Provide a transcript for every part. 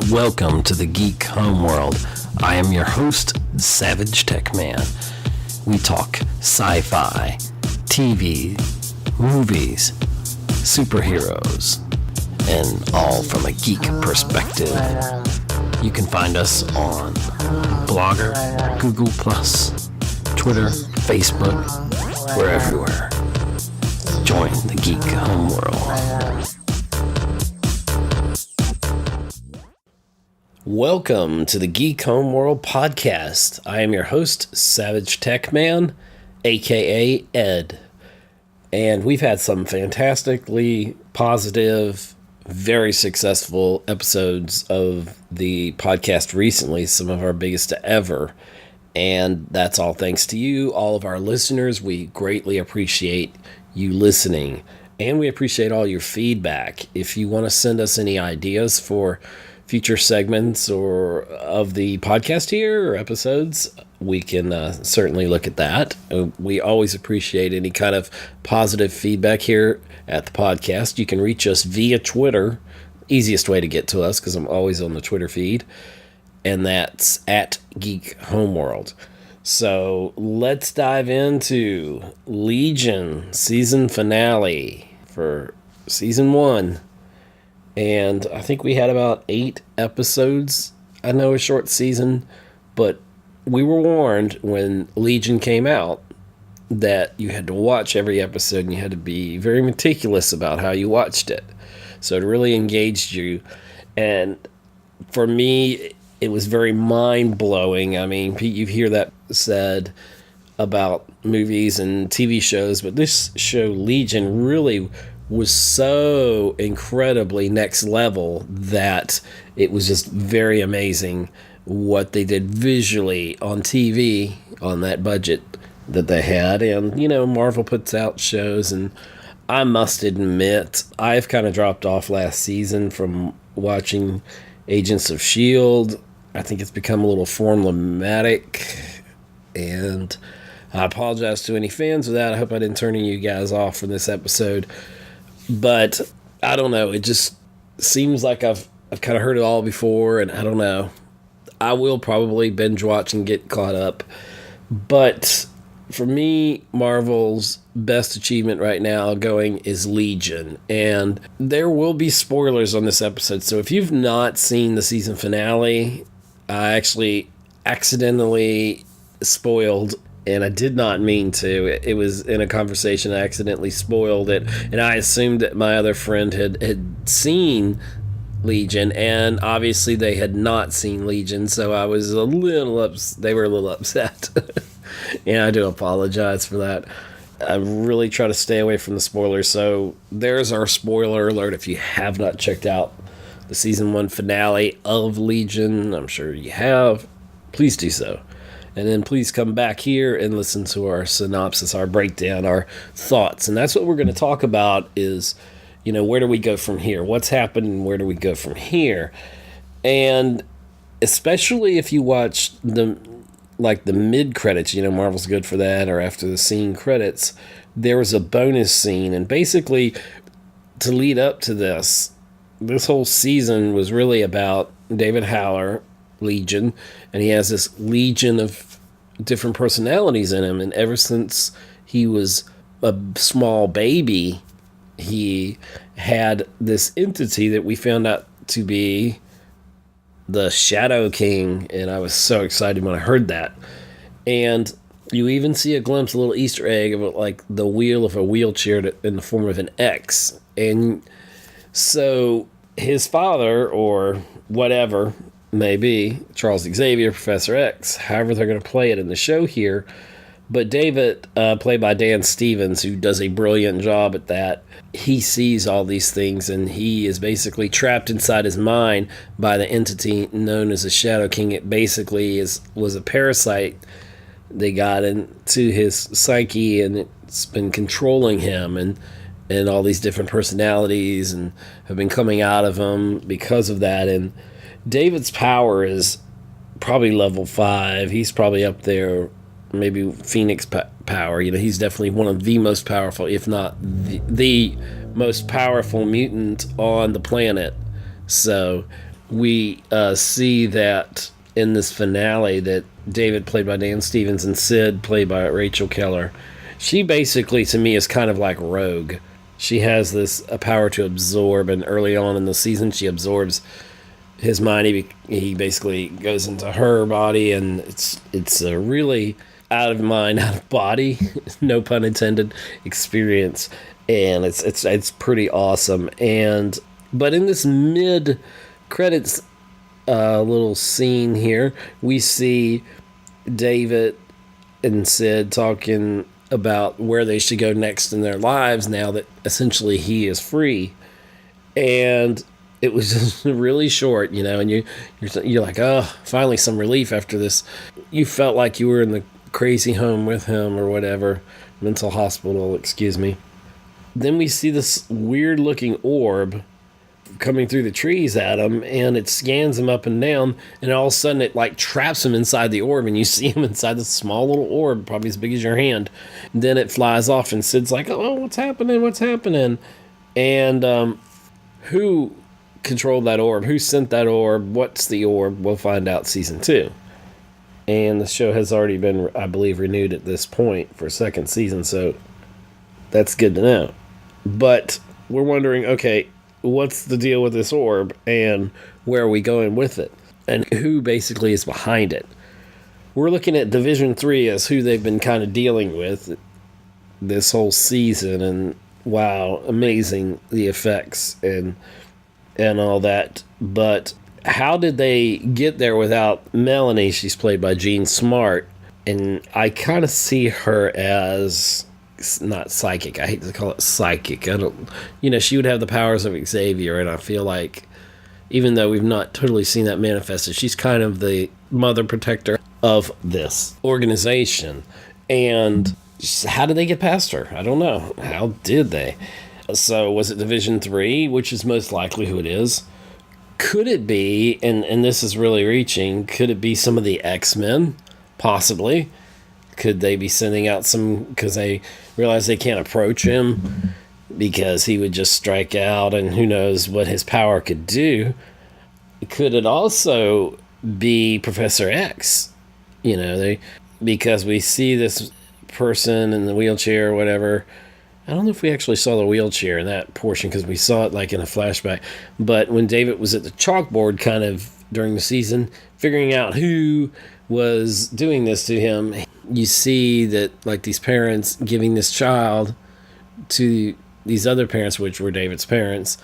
Welcome to the Geek Homeworld. I am your host, SavageTechman. We talk sci-fi, TV, movies, superheroes, and all from a geek perspective. You can find us on Blogger, Google+, Twitter, Facebook. We're everywhere. Join the Geek Homeworld. Welcome to the Geek Homeworld podcast. I am your host, SavageTechman, aka Ed. And we've had some fantastically positive, very successful episodes of the podcast recently, some of our biggest ever. And that's all thanks to you, all of our listeners. We greatly appreciate you listening. And we appreciate all your feedback. If you want to send us any ideas for future segments or of the podcast here or episodes, we can certainly look at that. We always appreciate any kind of positive feedback here at the podcast. You can reach us via Twitter, easiest way to get to us because I'm always on the Twitter feed, and that's at Geek Homeworld. So let's dive into Legion season finale for season 1. And I think we had about 8 episodes. I know a short season, but we were warned when Legion came out that you had to watch every episode and you had to be very meticulous about how you watched it. So it really engaged you. And for me, it was very mind-blowing. I mean, Pete, you hear that said about movies and TV shows, but this show, Legion, really was so incredibly next level that it was just very amazing what they did visually on TV on that budget that they had. And, you know, Marvel puts out shows, and I must admit, I've kind of dropped off last season from watching Agents of S.H.I.E.L.D. I think it's become a little formulaic, and I apologize to any fans of that. I hope I didn't turn you guys off from this episode. But I don't know. It just seems like I've kind of heard it all before, and I don't know. I will probably binge watch and get caught up. But for me, Marvel's best achievement right now going is Legion. And there will be spoilers on this episode. So if you've not seen the season finale, I actually accidentally spoiled, and I did not mean to. It was in a conversation. I accidentally spoiled it, and I assumed that my other friend had seen Legion, and obviously they had not seen Legion, so I was a little they were a little upset. And I do apologize for that. I really try to stay away from the spoilers, so there's our spoiler alert. If you have not checked out the season 1 finale of Legion, I'm sure you have, please do so. And then please come back here and listen to our synopsis, our breakdown, our thoughts. And that's what we're going to talk about is, you know, where do we go from here? What's happened and where do we go from here? And especially if you watch the mid-credits, you know, Marvel's good for that, or after the scene credits, there was a bonus scene. And basically, to lead up to this whole season was really about David Haller, Legion, and he has this legion of different personalities in him, and ever since he was a small baby, he had this entity that we found out to be the Shadow King, and I was so excited when I heard that. And you even see a glimpse, a little Easter egg of like the wheel of a wheelchair in the form of an X. And so his father, or whatever maybe Charles Xavier, Professor X, however they're going to play it in the show here. But David, played by Dan Stevens, who does a brilliant job at that, he sees all these things, and he is basically trapped inside his mind by the entity known as the Shadow King. It basically was a parasite. They got into his psyche, and it's been controlling him, and all these different personalities, and have been coming out of him because of that. And David's power is probably level 5. He's probably up there, maybe Phoenix power. You know, he's definitely one of the most powerful, if not the most powerful mutant on the planet. So we see that in this finale that David, played by Dan Stevens, and Sid, played by Rachel Keller, she basically, to me, is kind of like Rogue. She has a power to absorb, and early on in the season, she absorbs his mind. He basically goes into her body, and it's a really out of mind, out of body, no pun intended, experience, and it's pretty awesome. But in this mid credits little scene here, we see David and Sid talking about where they should go next in their lives now that essentially he is free. And it was just really short, and you're like, oh, finally some relief after this. You felt like you were in the crazy home with him or whatever, mental hospital, excuse me. Then we see this weird looking orb coming through the trees at him, and it scans him up and down, and all of a sudden it like traps him inside the orb, and you see him inside this small little orb, probably as big as your hand. And then it flies off, and Sid's like, oh, what's happening? And who controlled that orb? Who sent that orb? What's the orb? We'll find out season 2. And the show has already been, I believe, renewed at this point for a second season, so that's good to know. But we're wondering, okay, what's the deal with this orb, and where are we going with it, and who basically is behind it? We're looking at Division 3 as who they've been kind of dealing with this whole season, and wow, amazing, the effects and all that. But how did they get there without Melanie? She's played by Jean Smart, and I kind of see her as not psychic. I hate to call it psychic. She would have the powers of Xavier, and I feel like even though we've not totally seen that manifested, she's kind of the mother protector of this organization. And how did they get past her? I don't know. How did they? So was it Division 3, which is most likely who it is? Could it be, and this is really reaching, could it be some of the X-Men? Possibly. Could they be sending out some, because they realize they can't approach him because he would just strike out, and who knows what his power could do? Could it also be Professor X? Because we see this person in the wheelchair or whatever. I don't know if we actually saw the wheelchair in that portion, because we saw it like in a flashback. But when David was at the chalkboard kind of during the season, figuring out who was doing this to him, you see that like these parents giving this child to these other parents, which were David's parents,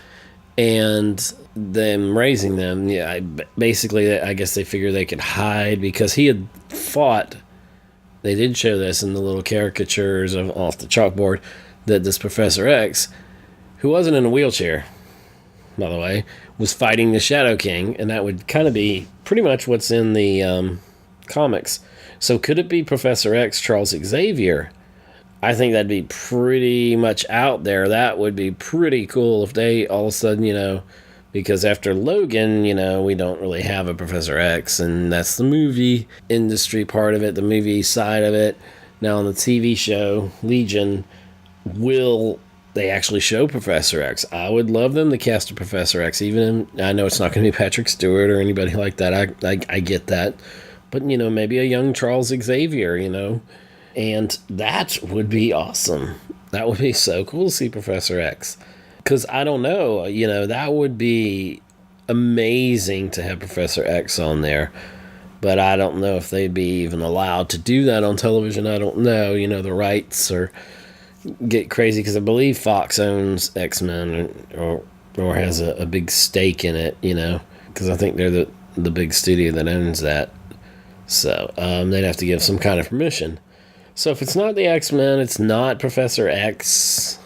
and them raising them. Yeah, basically, I guess they figured they could hide because he had fought. They did show this in the little caricatures off the chalkboard, that this Professor X, who wasn't in a wheelchair, by the way, was fighting the Shadow King, and that would kind of be pretty much what's in the comics. So could it be Professor X, Charles Xavier? I think that'd be pretty much out there. That would be pretty cool if they all of a sudden, because after Logan, we don't really have a Professor X, and that's the movie industry part of it, the movie side of it. Now on the TV show, Legion, will they actually show Professor X? I would love them to cast a Professor X, I know it's not going to be Patrick Stewart or anybody like that. I get that. But, maybe a young Charles Xavier, and that would be awesome. That would be so cool to see Professor X. Because I don't know, that would be amazing to have Professor X on there. But I don't know if they'd be even allowed to do that on television. I don't know, the rights or get crazy, because I believe Fox owns X-Men or has a big stake in it, because I think they're the big studio that owns that. So they'd have to give some kind of permission. So if it's not the X-Men, it's not Professor X,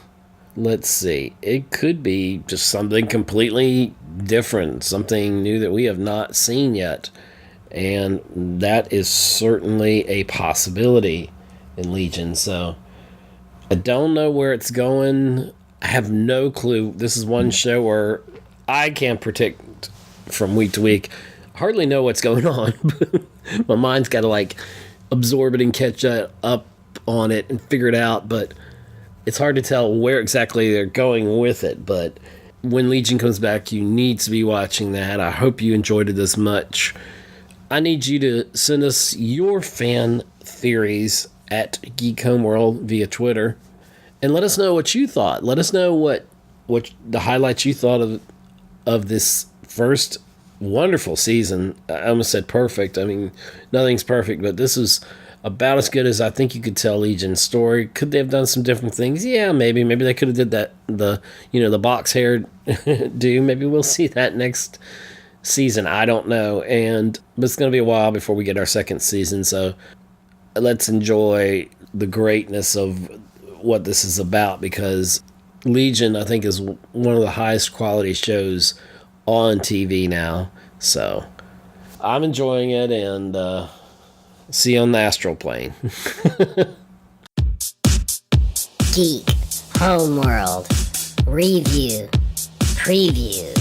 let's see. It could be just something completely different, something new that we have not seen yet. And that is certainly a possibility in Legion. So I don't know where it's going. I have no clue. This is one show where I can't predict from week to week. Hardly know what's going on. My mind's got to absorb it and catch up on it and figure it out. But it's hard to tell where exactly they're going with it. But when Legion comes back, you need to be watching that. I hope you enjoyed it as much. I need you to send us your fan theories at Geek Homeworld via Twitter, and let us know what you thought. Let us know what the highlights you thought of this first wonderful season. I almost said perfect. I mean, nothing's perfect, but this is about as good as I think you could tell Legion's story. Could they have done some different things? Yeah, maybe. Maybe they could have did that, the box hair do. Maybe we'll see that next season. I don't know. But it's going to be a while before we get our second season, so let's enjoy the greatness of what this is about, because Legion, I think, is one of the highest quality shows on TV now. So I'm enjoying it, and see you on the astral plane. Geek Homeworld Review Preview.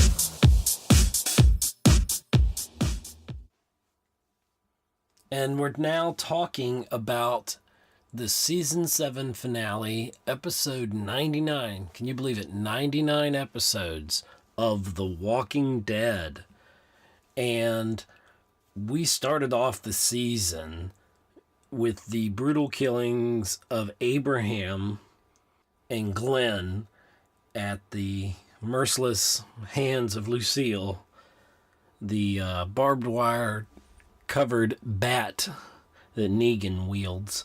And we're now talking about the Season 7 finale, episode 99. Can you believe it? 99 episodes of The Walking Dead. And we started off the season with the brutal killings of Abraham and Glenn at the merciless hands of Lucille, the barbed wire covered bat that Negan wields.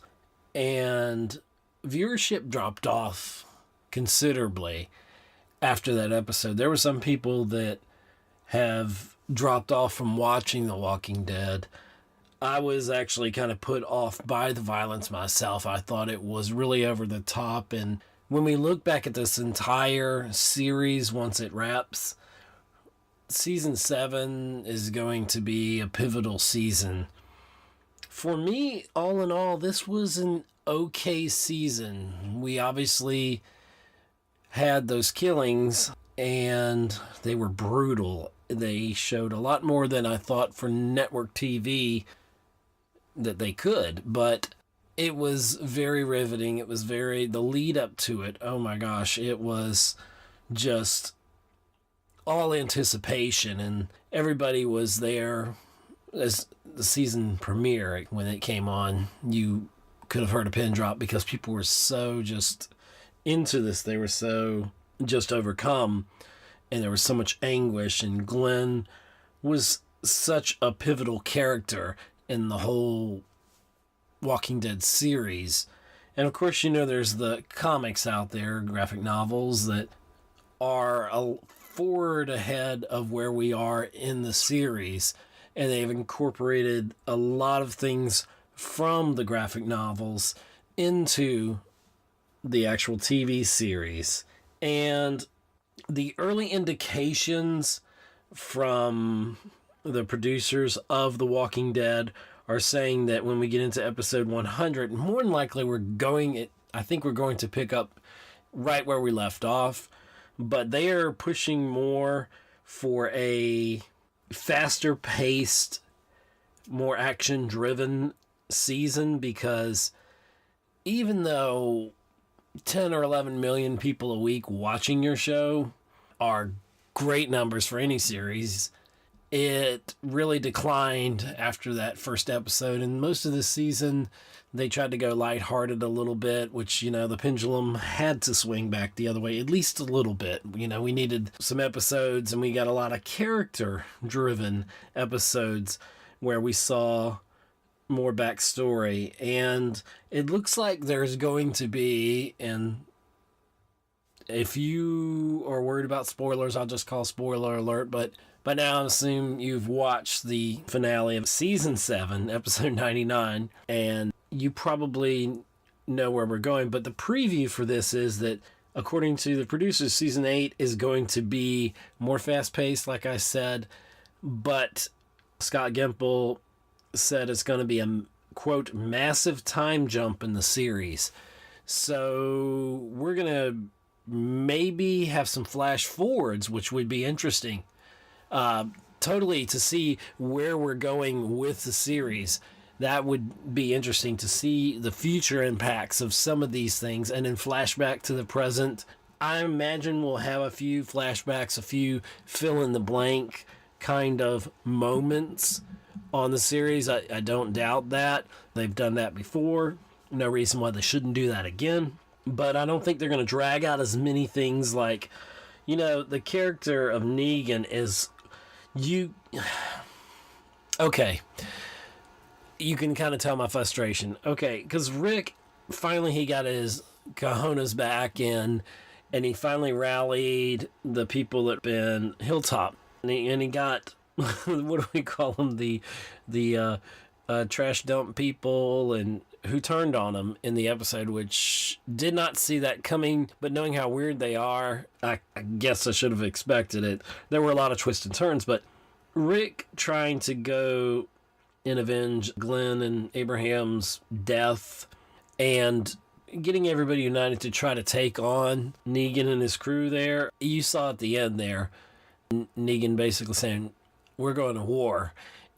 And viewership dropped off considerably after that episode. There were some people that have dropped off from watching The Walking Dead. I was actually kind of put off by the violence myself. I thought it was really over the top. And when we look back at this entire series, once it wraps, Season 7 is going to be a pivotal season. For me, all in all, this was an okay season. We obviously had those killings, and they were brutal. They showed a lot more than I thought for network TV that they could, but it was very riveting. It was the lead up to it, oh my gosh, it was just all anticipation, and everybody was there. As the season premiere, when it came on, you could have heard a pin drop because people were so just into this. They were so just overcome, and there was so much anguish, and Glenn was such a pivotal character in the whole Walking Dead series. And of course, there's the comics out there, graphic novels, that are forward ahead of where we are in the series, and they've incorporated a lot of things from the graphic novels into the actual TV series. And the early indications from the producers of The Walking Dead are saying that when we get into episode 100, more than likely I think we're going to pick up right where we left off, but they are pushing more for a faster paced, more action driven season, because even though 10 or 11 million people a week watching your show are great numbers for any series, it really declined after that first episode. And most of the season, they tried to go lighthearted a little bit, which, the pendulum had to swing back the other way, at least a little bit. We needed some episodes, and we got a lot of character-driven episodes where we saw more backstory. And it looks like there's going to be, and if you are worried about spoilers, I'll just call spoiler alert, but by now I assume you've watched the finale of Season 7, Episode 99, and you probably know where we're going. But the preview for this is that, according to the producers, Season 8 is going to be more fast-paced, like I said, but Scott Gimple said it's going to be a, quote, massive time jump in the series. So we're going to maybe have some flash forwards, which would be interesting. Totally, to see where we're going with the series. That would be interesting to see the future impacts of some of these things, and then flashback to the present I imagine we'll have a few flashbacks, a few fill-in-the-blank kind of moments on the series. I don't doubt that. They've done that before. No reason why they shouldn't do that again. But I don't think they're going to drag out as many things like, the character of Negan is... Okay. You can kind of tell my frustration. Okay, because Rick, finally he got his cojones back in, and he finally rallied the people that been Hilltop. And he got, what do we call them, the trash dump people, and who turned on him in the episode, which did not see that coming, but knowing how weird they are, I guess I should have expected it. There were a lot of twists and turns, but Rick trying to go and avenge Glenn and Abraham's death, and getting everybody united to try to take on Negan and his crew there. You saw at the end there, Negan basically saying, we're going to war.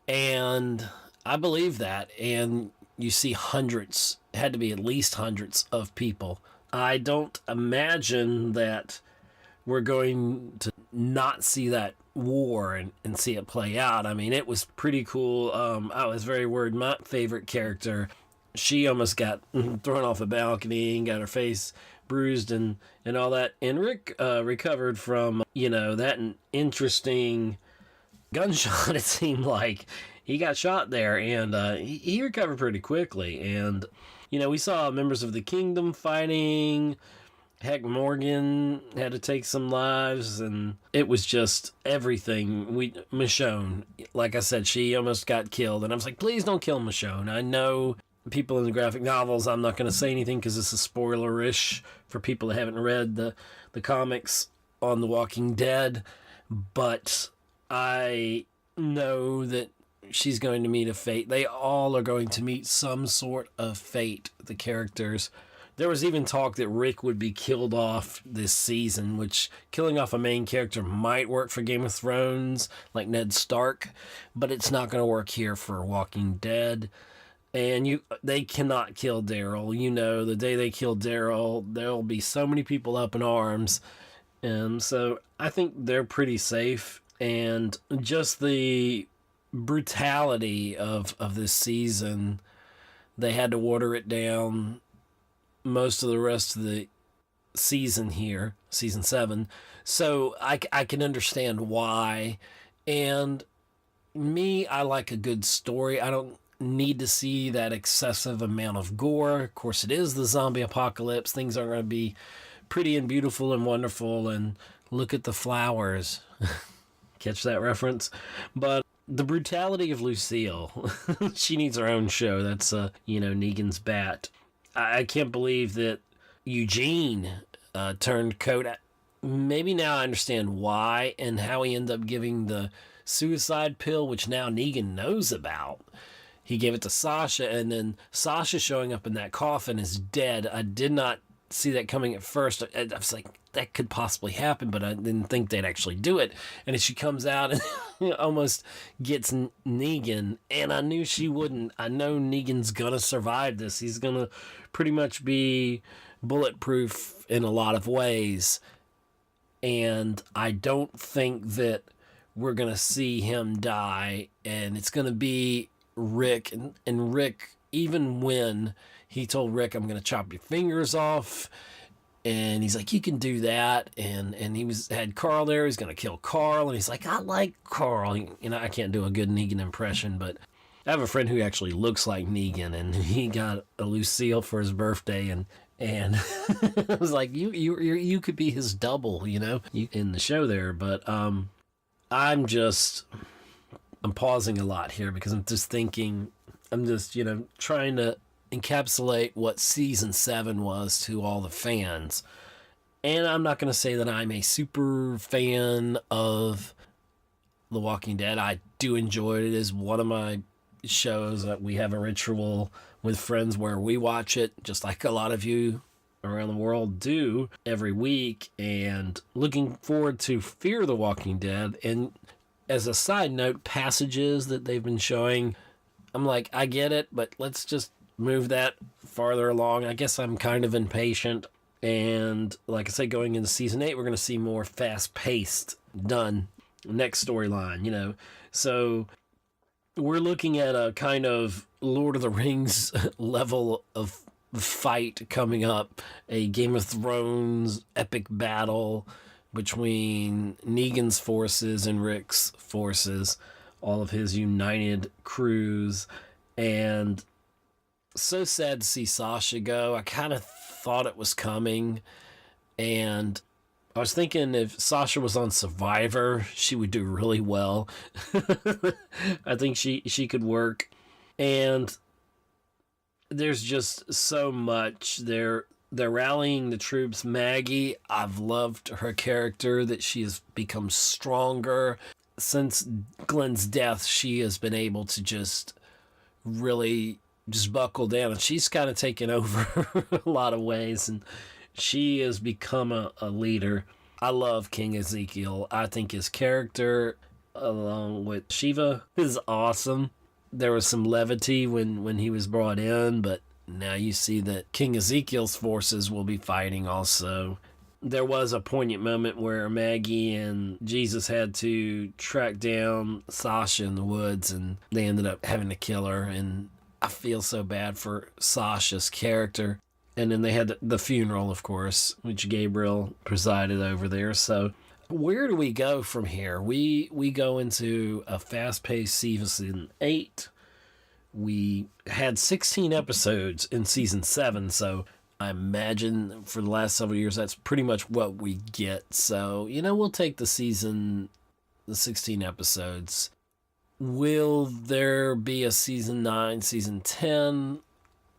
And I believe that. And you see hundreds, had to be at least hundreds of people. I don't imagine that we're going to not see that war and see it play out. I mean, it was pretty cool. I was very worried. My favorite character, she almost got thrown off a balcony and got her face bruised and all that. And Rick recovered from, that interesting gunshot, it seemed like. He got shot there, and he recovered pretty quickly. And, we saw members of the Kingdom fighting. Heck, Morgan had to take some lives, and it was just everything. Michonne, like I said, she almost got killed, and I was like, please don't kill Michonne. I know people in the graphic novels, I'm not going to say anything because this is spoilerish for people that haven't read the comics on The Walking Dead, but I know that she's going to meet a fate. They all are going to meet some sort of fate, the characters. There was even talk that Rick would be killed off this season, which killing off a main character might work for Game of Thrones, like Ned Stark, but it's not going to work here for Walking Dead. And they cannot kill Daryl. The day they kill Daryl, there'll be so many people up in arms. And so I think they're pretty safe. And just the brutality of this season, they had to water it down most of the rest of the season here, season 7. So I can understand why. And I like a good story. I don't need to see that excessive amount of gore. Of course, it is the zombie apocalypse. Things are going to be pretty and beautiful and wonderful, and look at the flowers. Catch that reference? But the brutality of Lucille, she needs her own show. That's, Negan's bat. I can't believe that Eugene turned coat. Maybe now I understand why and how he ended up giving the suicide pill, which now Negan knows about. He gave it to Sasha, and then Sasha showing up in that coffin is dead. I did not see that coming at first. I was like, that could possibly happen, but I didn't think they'd actually do it. And as she comes out and almost gets Negan, and I knew she wouldn't. I know Negan's gonna survive this. He's gonna pretty much be bulletproof in a lot of ways. And I don't think that we're gonna see him die, and it's gonna be Rick, and Rick, even when he told Rick, I'm going to chop your fingers off, and he's like, you can do that, and he had Carl there, he's going to kill Carl, and he's like, I like Carl. I can't do a good Negan impression, but I have a friend who actually looks like Negan, and he got a Lucille for his birthday, and I was like, you could be his double, in the show there, but I'm pausing a lot here because I'm just thinking, trying to encapsulate what season 7 was to all the fans. And I'm not going to say that I'm a super fan of The Walking Dead. I do enjoy it. It is one of my shows that we have a ritual with friends where we watch it, just like a lot of you around the world do every week. And looking forward to Fear the Walking Dead. And as a side note, passages that they've been showing, I'm like, I get it, but let's just move that farther along. I guess I'm kind of impatient. And like I say, going into season 8, we're going to see more fast-paced, done, next storyline, So we're looking at a kind of Lord of the Rings level of fight coming up, a Game of Thrones epic battle between Negan's forces and Rick's forces, all of his united crews. And so sad to see Sasha go. I kind of thought it was coming, and I was thinking if Sasha was on Survivor, she would do really well. I think she could work. And there's just so much. They're rallying the troops. Maggie, I've loved her character, that she has become stronger. Since Glenn's death, she has been able to just really just buckle down. And she's kind of taken over a lot of ways. And she has become a leader. I love King Ezekiel. I think his character, along with Shiva, is awesome. There was some levity when he was brought in, but now you see that King Ezekiel's forces will be fighting also. There was a poignant moment where Maggie and Jesus had to track down Sasha in the woods, and they ended up having to kill her. And I feel so bad for Sasha's character. And then they had the funeral, of course, which Gabriel presided over there. So where do we go from here? We go into a fast-paced season 8. We had 16 episodes in season 7, so I imagine for the last several years that's pretty much what we get. So, we'll take the 16 episodes. Will there be a season 9, season 10?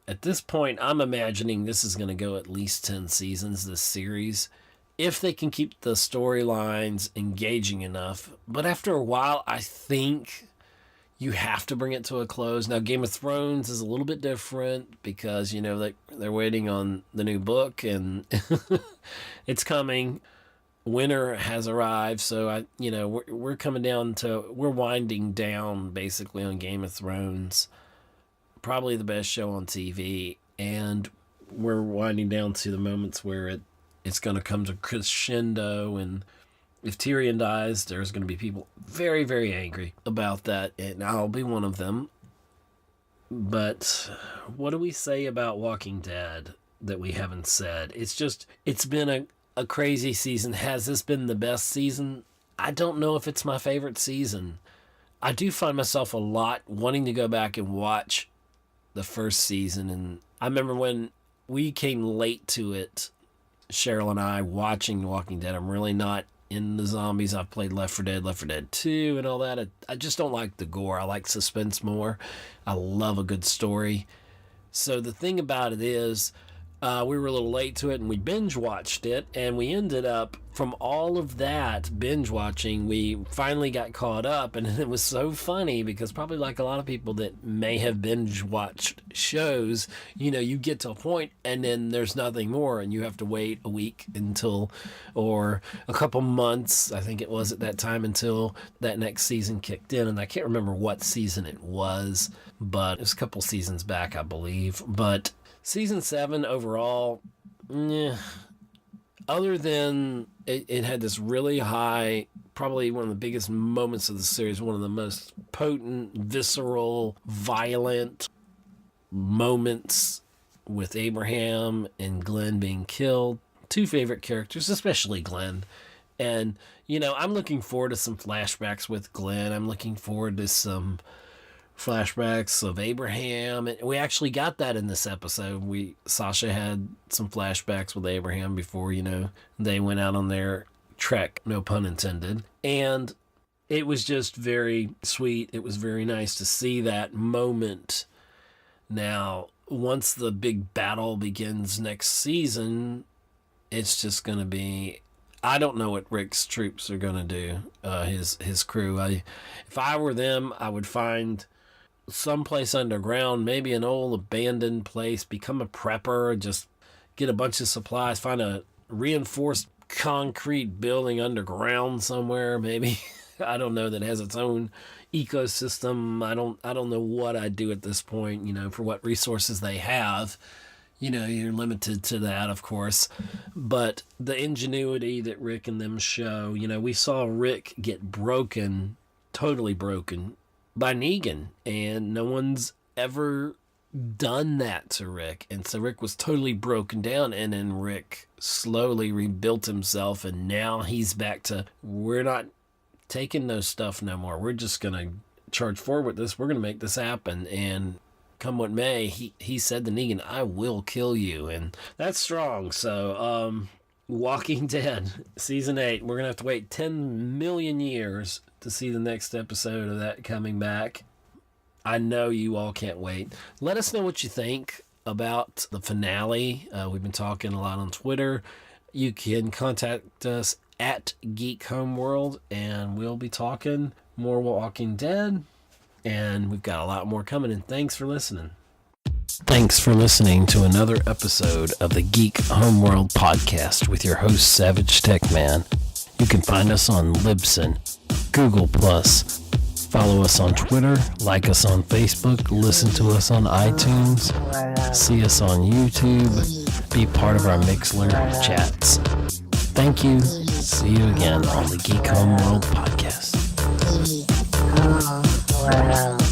At this point, I'm imagining this is going to go at least 10 seasons, this series, if they can keep the storylines engaging enough. But after a while, I think you have to bring it to a close. Now, Game of Thrones is a little bit different because, they're waiting on the new book, and it's coming. Winter has arrived, so we're coming down to, we're winding down basically on Game of Thrones. Probably the best show on TV, and we're winding down to the moments where it's going to come to crescendo, and if Tyrion dies, there's going to be people very, very angry about that, and I'll be one of them. But what do we say about Walking Dead that we haven't said? It's been a crazy season. Has this been the best season? I don't know if it's my favorite season. I do find myself a lot wanting to go back and watch the first season, and I remember when we came late to it, Cheryl and I, watching Walking Dead. I'm really not in the zombies. I've played Left 4 Dead 2 and all that. I just don't like the gore. I like suspense more. I love a good story. So the thing about it is, we were a little late to it, and we binge watched it, and we ended up, from all of that binge watching, we finally got caught up. And it was so funny because, probably like a lot of people that may have binge watched shows, you get to a point and then there's nothing more, and you have to wait a week until, or a couple months, I think it was at that time, until that next season kicked in. And I can't remember what season it was, but it was a couple seasons back, I believe. But season 7 overall, other than it had this really high, probably one of the biggest moments of the series, one of the most potent, visceral, violent moments with Abraham and Glenn being killed. 2 favorite characters, especially Glenn. And, I'm looking forward to some flashbacks with Glenn. I'm looking forward to some flashbacks of Abraham. And we actually got that in this episode. Sasha had some flashbacks with Abraham before, they went out on their trek, no pun intended. And it was just very sweet. It was very nice to see that moment. Now, once the big battle begins next season, it's just going to be, I don't know what Rick's troops are going to do, his crew. If I were them, I would find someplace underground, maybe an old abandoned place, become a prepper, just get a bunch of supplies, find a reinforced concrete building underground somewhere, maybe. I don't know, that has its own ecosystem. I don't know what I'd do at this point, for what resources they have. you're limited to that, of course. But the ingenuity that Rick and them show, we saw Rick get totally broken by Negan, and no one's ever done that to Rick. And so Rick was totally broken down, and then Rick slowly rebuilt himself, and now he's back to, we're not taking no stuff no more. We're just going to charge forward with this. We're going to make this happen. And come what may, he said to Negan, I will kill you. And that's strong. So, Walking Dead, Season 8, we're going to have to wait 10 million years to see the next episode of that coming back. I know you all can't wait. Let us know what you think about the finale. We've been talking a lot on Twitter. You can contact us at Geek Homeworld, and we'll be talking more Walking Dead, and we've got a lot more coming, and thanks for listening. Thanks for listening to another episode of the Geek Homeworld podcast with your host, SavageTechman. You can find us on Libsyn, Google+, follow us on Twitter, like us on Facebook, listen to us on iTunes, see us on YouTube, be part of our Mixler chats. Thank you. See you again on the Geek Homeworld podcast. Geek Homeworld.